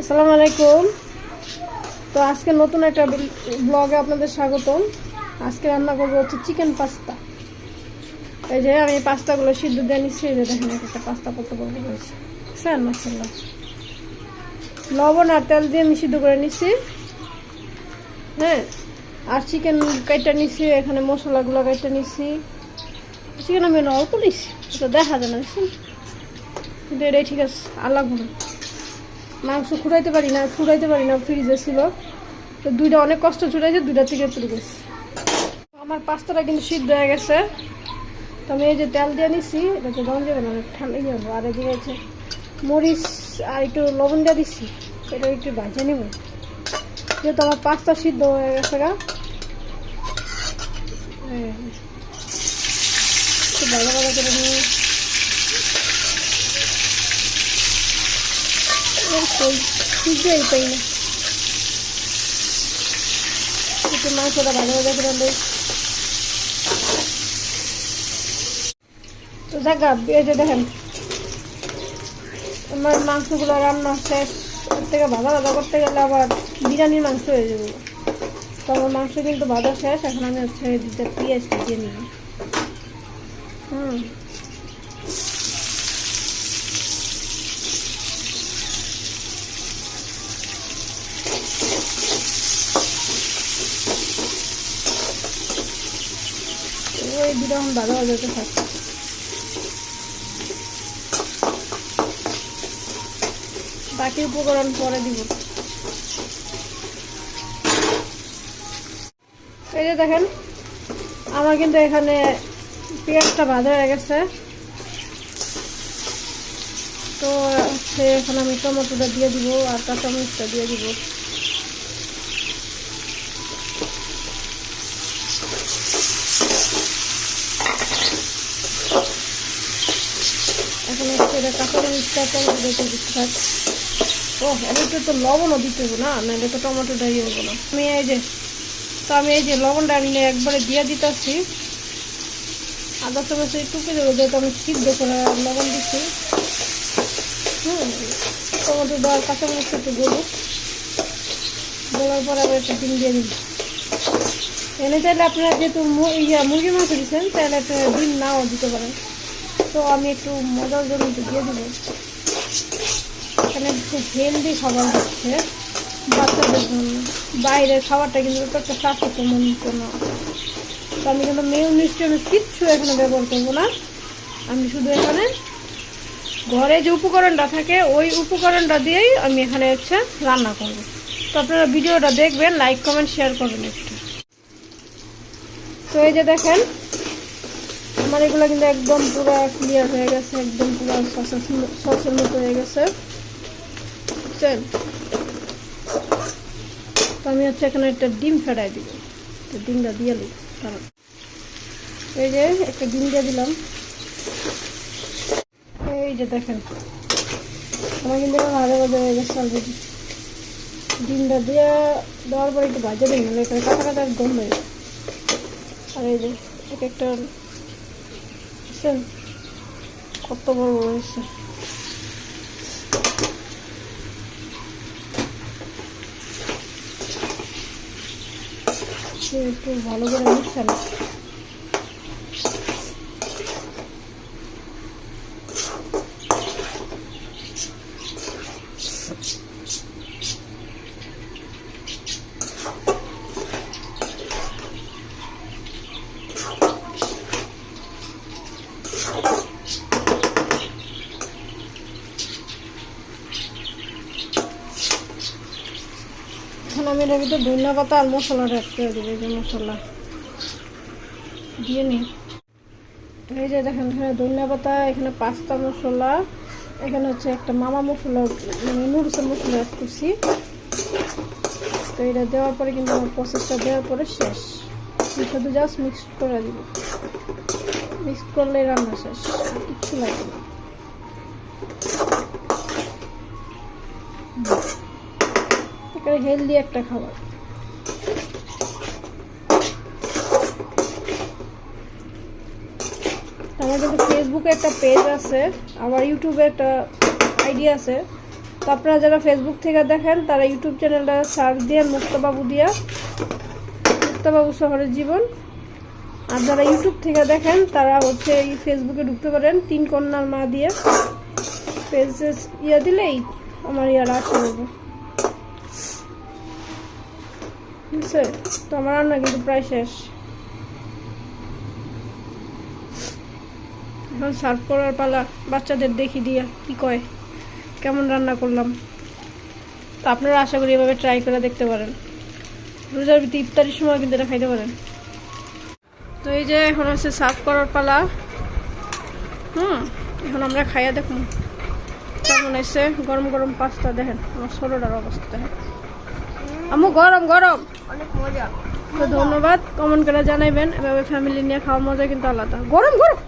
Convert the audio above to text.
আসসালামু আলাইকুম। তো আজকে নতুন একটা ব্লগে আপনাদের স্বাগতম। আজকে রান্না করবো হচ্ছে চিকেন পাস্তা। এই যে আমি পাস্তাগুলো সিদ্ধ দিয়ে নিচ্ছি। এই যে দেখেন একটা পাস্তা কত বড় হয়েছে, স্যার মাশাআল্লাহ। লবণ আর তেল দিয়ে আমি সিদ্ধ করে নিচ্ছি। হ্যাঁ, আর চিকেন কাইটা নিচ্ছি, এখানে মশলাগুলো কাইটা নিচ্ছি। চিকেন আমি অল্প নিচ্ছি, এটা দেখা যায় না, কিন্তু এটাই ঠিক আছে, আর লাগবো না। মাংস ছুটাইতে পারি না, ফ্রিজে ছিল তো দুইটা অনেক কষ্ট ছুটাইছে, দুইটা থেকে তুলে গেছে। আমার পাস্তাটা কিন্তু সিদ্ধ হয়ে গেছে। তো আমি এই যে তেল দিয়ে নিচ্ছি, এটা তো গরম যাবে না, ঠান্ডা হয়ে যাবো। আর এদিকে হচ্ছে মরিচ আর একটু লবণ দিয়ে দিচ্ছি, এটা একটু ভাজে নিব, যেহেতু আমার পাস্তা সিদ্ধ হয়ে গেছে গা। একটু ভালো ভালো করে নিয়ে সিদ্ধই পাই না, একটু মাংসটা ভালো ভালো করে নেই। তো জায়গা এই যে দেখেন আমার মাংসগুলো রান্না শেষ। ওর থেকে ভাজা করতে গেলে আবার বিরিয়ানির মাংস হয়ে যাবে। তো আমার মাংস কিন্তু ভাজা শেষ। এখন আমি হচ্ছে দুটো পেঁয়াজটা দিয়ে নিব। ওই দুটো এখন ভাজা ভাজাতে থাকছে। বাকি উপকরণ পরে দিব। এই যে দেখেন আমার কিন্তু এখানে পেঁয়াজটা ভাজা হয়ে গেছে। তো হচ্ছে এখন আমি টমেটোটা দিয়ে দিব আর কাঁচামরিচটা দিয়ে দিব। এখন হচ্ছে এটা কাঁচামরিচটা টমেটো দিতে দিতে থাক। ও এটা তো লবণও দিতে হবে না, নাহলে তো টমেটোটা ইয়ে হবো না। আমি এই যে লবণটা আমি একবারে দিয়ে দিতেছি। আদা চামচ টুকে দেবো, যেহেতু আমি সিদ্ধ করে লবণ দিচ্ছি। টমেটোটা আর কাঁচামরিচটা একটু গলুক, গলার পরে আবার একটা ডিম দিয়ে দিন। এনে চাইলে আপনারা যেহেতু মুরগির মাংস দিচ্ছেন, তাহলে একটা ডিম নাও দিতে পারেন। তো আমি একটু মজার জন্য একটু দিয়ে দেবো। এখানে হেলদি খাবার হচ্ছে বাচ্চাদের জন্য। বাইরের খাবারটা কিন্তু একটা স্বাস্থ্যসম্মত না। তো আমি কিন্তু মেয়োনিজ কিচ্ছু এখানে ব্যবহার করবো না। আমি শুধু এখানে ঘরে যে উপকরণটা থাকে ওই উপকরণটা দিয়েই আমি এখানে হচ্ছে রান্না করব। তো আপনারা ভিডিওটা দেখবেন, লাইক কমেন্ট শেয়ার করবেন একটু। তো এই যে দেখেন আমার এগুলো কিন্তু একদম পুরো ক্লিয়ার হয়ে গেছে, একদম পুরো সসের মতো হয়ে গেছে, বুঝছেন? তো আমি হচ্ছে এখানে একটা ডিম ফেটাই দিব। তো ডিমটা দিয়ে দিই, কারণ এই যে একটা ডিম দিয়ে দিলাম। এই যে দেখেন আমার কিন্তু ভাজা ভাজা হয়ে গেছে অলরেডি। ডিমটা দিয়ে দেওয়ার পরে একটু ভাজা দিই, নাহলে এখানে কাঁচা কাঁচা গন্ধ হয়ে যায়। আর এই যে এক একটা বুঝছেন কত বড় বড় হয়েছে। একটু ভালো করে মিশান। এখন আমি এর ভিতরে ধনিয়া পাতা আর মশলাটা অ্যাড করে দেবো। এই যে মশলা দিয়ে নিই। এই যে দেখেন এখানে ধনিয়া পাতা, এখানে পাস্তা মশলা, এখানে হচ্ছে একটা মামা মশলা, মানে নুডলসের মশলা অ্যাড করছি। তো এটা দেওয়ার পরে কিন্তু আমার প্রসেসটা দেওয়ার পরে শেষ। শুধু জাস্ট মিক্স করে দিব, মিক্স করলে রান্না শেষ, কিচ্ছু লাগে না। এখানে হেলদি একটা খাবার। আমার কিন্তু ফেসবুকে একটা পেজ আছে, আবার ইউটিউবে একটা আইডি আছে। তো আপনারা যারা ফেসবুক থেকে দেখেন তারা ইউটিউব চ্যানেলটা সার্চ দিয়ে মুক্তাবাবু দিয়া, মুক্তাবাবু শহরের জীবন। আর যারা ইউটিউব থেকে দেখেন তারা হচ্ছে এই ফেসবুকে ঢুকতে পারেন 3 কন্যার মা দিয়ে, পেজে ইয়া দিলেই আমার ইয়ারা আসে যাবে। বুঝছে? তো আমার রান্না কিন্তু প্রায় শেষ, এখন সার্ভ করার পালা। বাচ্চাদের দেখি দিয়া কি কয়, কেমন রান্না করলাম। তো আপনারা আশা করি এভাবে ট্রাই করে দেখতে পারেন। রোজার ভিতরে ইফতারির সময় কিন্তু এটা খাইতে পারেন। তো এই যে এখন হচ্ছে সার্ভ করার পালা। এখন আমরা খাইয়া দেখুন কেমন হয়েছে। গরম গরম পাস্তা দেখেন, আমার ছোটটার অবস্থা দেখেন। আম্মু গরম গরম, অনেক মজা। তো ধন্যবাদ। কমেন্ট করে জানাইবেন, এভাবে ফ্যামিলি নিয়ে খাওয়ার মজা কিন্তু আলাদা। গরম গরম।